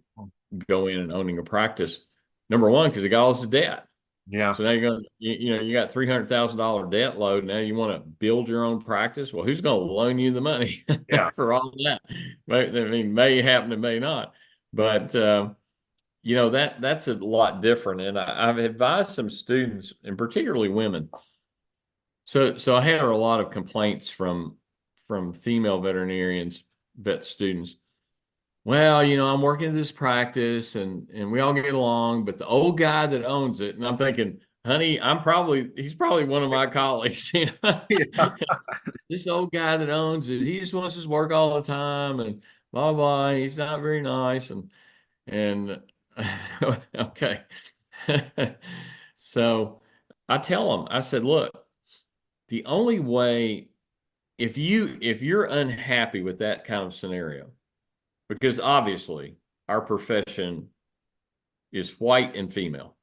go in and owning a practice. Number one, because they got all this debt. Yeah. So now you got $300,000 debt load. Now you want to build your own practice. Well, who's going to loan you the money Yeah. for all of that? I mean, may happen, it may not. But that's a lot different. And I've advised some students, and particularly women. So I had a lot of complaints from female veterinarians, vet students. Well, I'm working at this practice and we all get along, but the old guy that owns it, and I'm thinking, honey, he's probably one of my colleagues. Yeah. This old guy that owns it, he just wants us to work all the time and blah blah. He's not very nice and okay. So I tell him, I said, look, the only way if you're unhappy with that kind of scenario, because obviously our profession is white and female.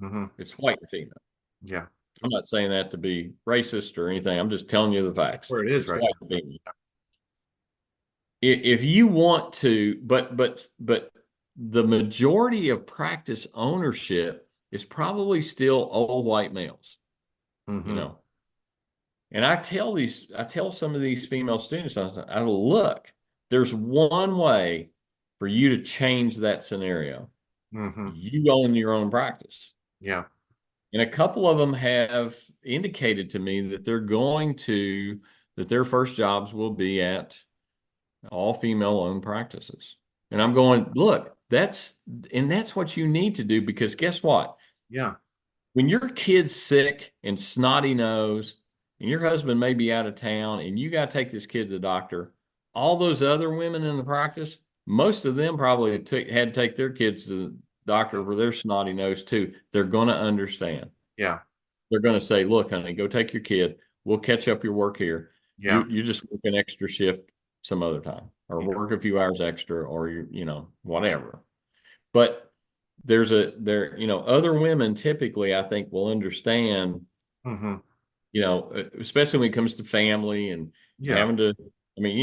Hmm. It's white and female. Yeah. I'm not saying that to be racist or anything. I'm just telling you the facts. Where it is It's right white now. and female. If you want to, but the majority of practice ownership is probably still old white males, you Hmm. know. And I tell some of these female students, look, there's one way for you to change that scenario. Hmm. You own your own practice. Yeah. And a couple of them have indicated to me that their first jobs will be at all female owned practices. And I'm going, look, that's what you need to do because guess what? Yeah. When your kid's sick and snotty nose, and your husband may be out of town, and you got to take this kid to the doctor, all those other women in the practice, most of them probably had to take their kids to the doctor for their snotty nose too. They're going to understand. Yeah. They're going to say, "Look, honey, go take your kid. We'll catch up your work here. You Yeah. you just work an extra shift some other time, or Yeah. work a few hours extra, or whatever." But other women typically, I think, will understand, Hmm. especially when it comes to family and Yeah. having to, I mean,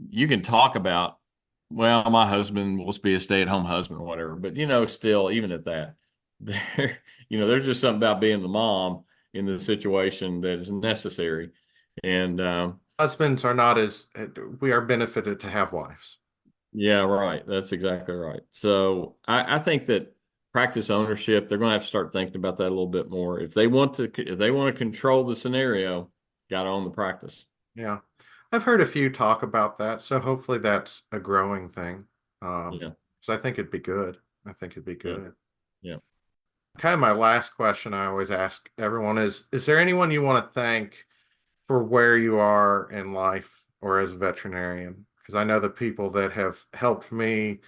you can talk about, well, my husband will be a stay-at-home husband or whatever, but still, even at that, there, there's just something about being the mom in the situation that is necessary. And Husbands are not as, we are benefited to have wives. yeah, right. That's exactly right. So I think that practice ownership, they're going to have to start thinking about that a little bit more. If they want to control the scenario, got to own the practice. Yeah. I've heard a few talk about that, so hopefully that's a growing thing. Yeah, So I think it'd be good. I think it'd be yeah, good. yeah. Kind of my last question I always ask everyone is there anyone you want to thank for where you are in life or as a veterinarian? Because I know the people that have helped me,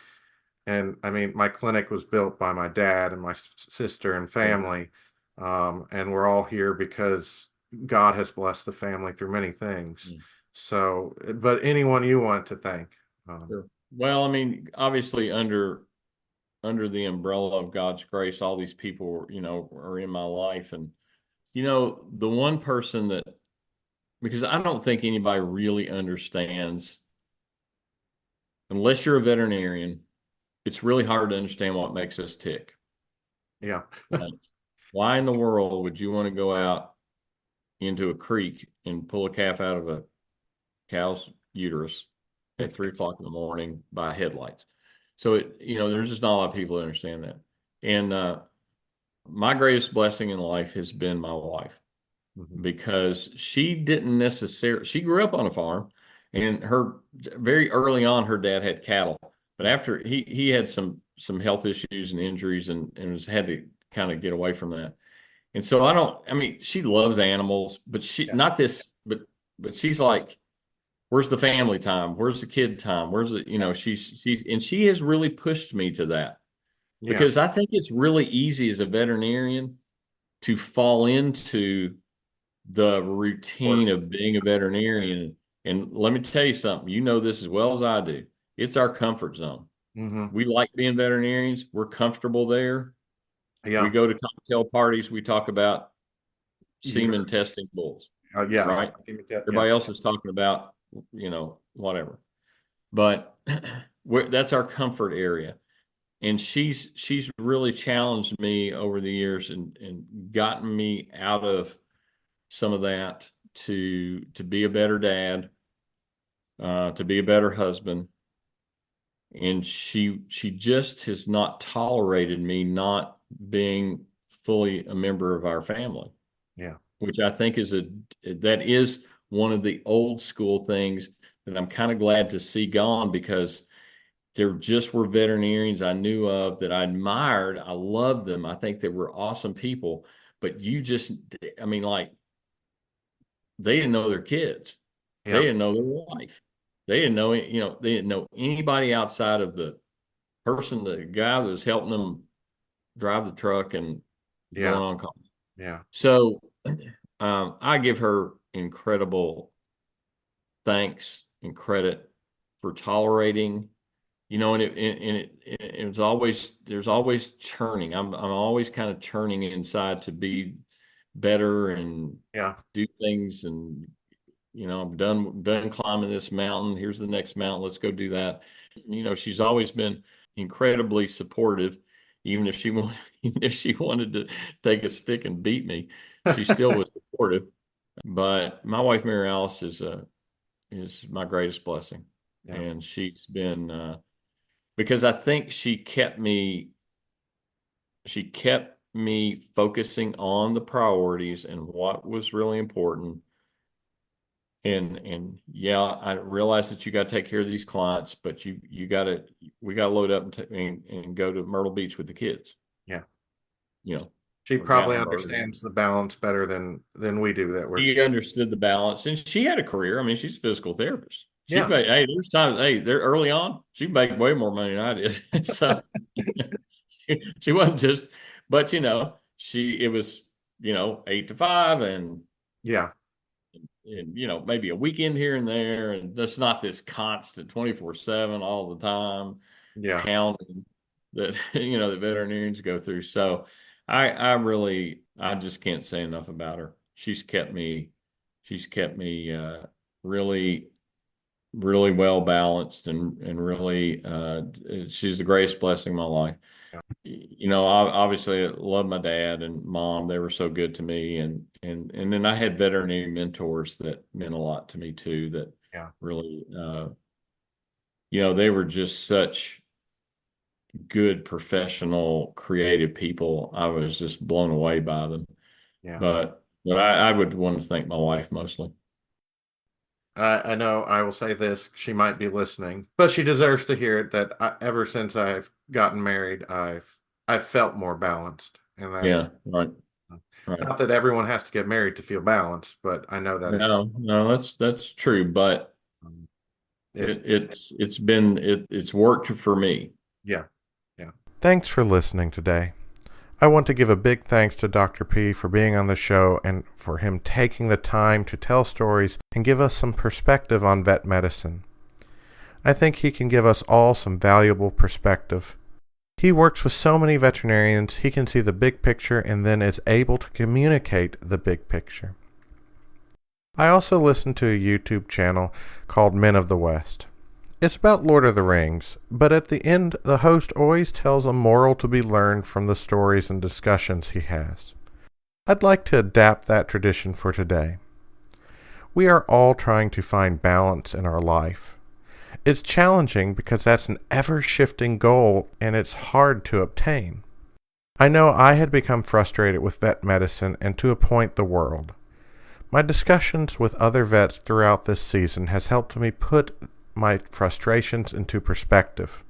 and I mean, my clinic was built by my dad and my sister and Sure. family, and we're all here because God has blessed the family through many things. Mm, So, but anyone you want to thank? Um, sure. Well, I mean, obviously under the umbrella of God's grace, all these people, are in my life. And, the one person that, because I don't think anybody really understands, unless you're a veterinarian, it's really hard to understand what makes us tick. yeah, Like, why in the world would you want to go out into a creek and pull a calf out of a cow's uterus at 3 o'clock in the morning by headlights? So there's just not a lot of people that understand that. And my greatest blessing in life has been my wife hmm, because she grew up on a farm and her very early on her dad had cattle, but after he had some health issues and injuries and was had to kind of get away from that. And so I mean, she loves animals, but she yeah, not this, but she's like, where's the family time? Where's the kid time? Where's the, and she has really pushed me to that yeah, because I think it's really easy as a veterinarian to fall into the or routine of being a veterinarian. And let me tell you something, you know this as well as I do. It's our comfort zone. hmm, We like being veterinarians. We're comfortable there. We yeah, go to cocktail parties. We talk about semen uterus, testing bulls, yeah, right? yeah, Everybody else is talking about, whatever. But that's our comfort area. And she's really challenged me over the years and gotten me out of some of that to be a better dad, to be a better husband, and she just has not tolerated me not being fully a member of our family, Yeah. which I think that is one of the old school things that I'm kind of glad to see gone, because there just were veterinarians I knew of that I admired. I loved them. I think they were awesome people, but I mean, like, they didn't know their kids. They Yeah. didn't know their wife. They didn't know anybody outside of the the guy that was helping them drive the truck and Yeah. going on calls. Yeah. So I give her incredible thanks and credit for tolerating, and it's always, there's always churning. I'm always kind of churning inside to be better and Yeah. do things. And I'm done climbing this mountain. Here's the next mountain. Let's go do that. She's always been incredibly supportive, even if she wanted, even if she wanted to take a stick and beat me, she still was supportive. But my wife, Mary Alice, is my greatest blessing, Yeah. and she's been because I think she kept me focusing on the priorities and what was really important. And yeah, I realize that you got to take care of these clients, but we got to load up and go to Myrtle Beach with the kids. Yeah. You know, She or probably Gatlinburg. understands the balance better than we do. That we're She understood the balance, and she had a career. I mean, she's a physical therapist. Yeah. There's times, there early on, she made way more money than I did. So she wasn't just, but it was, 8 to 5, Yeah. and maybe a weekend here and there, and that's not this constant 24/7 all the time Yeah. pounding that the veterinarians go through. So I just can't say enough about her. She's kept me really, really well balanced, and really, she's the greatest blessing in my life. Yeah. I obviously love my dad and mom. They were so good to me. And then I had veterinary mentors that meant a lot to me too, that Yeah. really, they were just such good, professional, creative people. I was just blown away by them. Yeah. But I would want to thank my wife mostly. I know I will say this, she might be listening, but she deserves to hear it that ever since I've gotten married, I've felt more balanced. And that's Yeah, right, right. not that everyone has to get married to feel balanced, but I know that is No, no, that's true. But um, it's it's worked for me. yeah. Yeah. Thanks for listening today. I want to give a big thanks to Dr. P for being on the show and for him taking the time to tell stories and give us some perspective on vet medicine. I think he can give us all some valuable perspective. He works with so many veterinarians, he can see the big picture and then is able to communicate the big picture. I also listen to a YouTube channel called Men of the West. It's about Lord of the Rings, but at the end, the host always tells a moral to be learned from the stories and discussions he has. I'd like to adapt that tradition for today. We are all trying to find balance in our life. It's challenging because that's an ever-shifting goal and it's hard to obtain. I know I had become frustrated with vet medicine and to a point the world. My discussions with other vets throughout this season has helped me put my frustrations into perspective.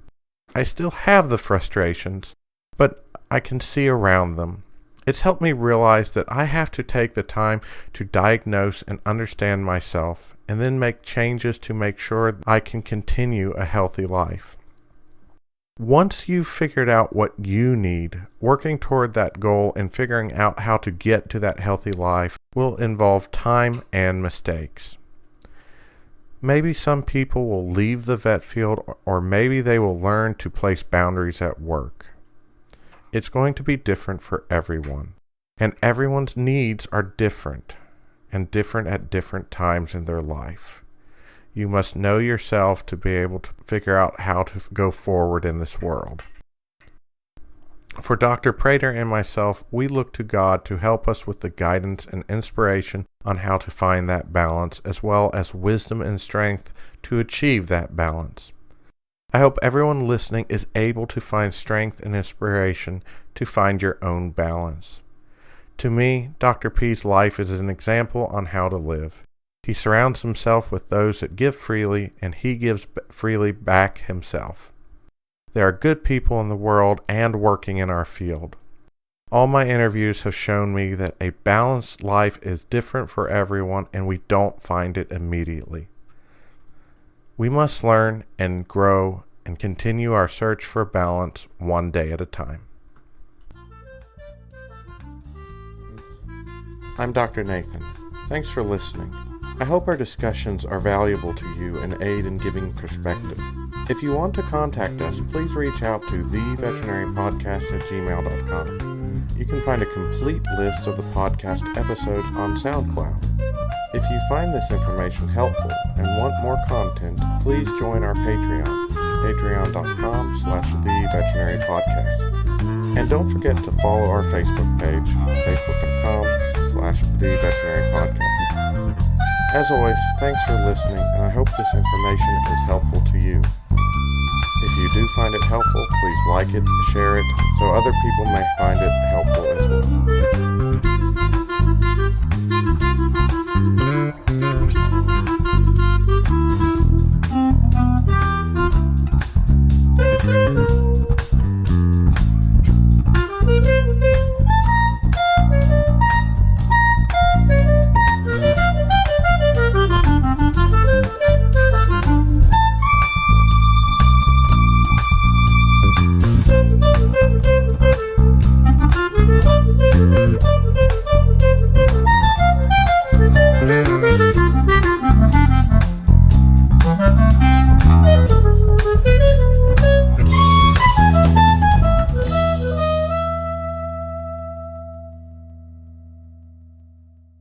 I still have the frustrations, but I can see around them. It's helped me realize that I have to take the time to diagnose and understand myself and then make changes to make sure I can continue a healthy life. Once you've figured out what you need, working toward that goal and figuring out how to get to that healthy life will involve time and mistakes. Maybe some people will leave the vet field, or maybe they will learn to place boundaries at work. It's going to be different for everyone, and everyone's needs are different, and different at different times in their life. You must know yourself to be able to figure out how to go forward in this world. For Dr. Prater and myself, we look to God to help us with the guidance and inspiration on how to find that balance, as well as wisdom and strength to achieve that balance. I hope everyone listening is able to find strength and inspiration to find your own balance. To me, Dr. P's life is an example on how to live. He surrounds himself with those that give freely, and he gives freely back himself. There are good people in the world and working in our field. All my interviews have shown me that a balanced life is different for everyone, and we don't find it immediately. We must learn and grow and continue our search for balance one day at a time. I'm Dr. Nathan. Thanks for listening. I hope our discussions are valuable to you and aid in giving perspective. If you want to contact us, please reach out to theveterinarypodcast@gmail.com. You can find a complete list of the podcast episodes on SoundCloud. If you find this information helpful and want more content, please join our Patreon, patreon.com/theveterinarypodcast. And don't forget to follow our Facebook page, facebook.com/theveterinarypodcast. As always, thanks for listening, and I hope this information is helpful to you. If you do find it helpful, please like it, share it, so other people may find it helpful as well.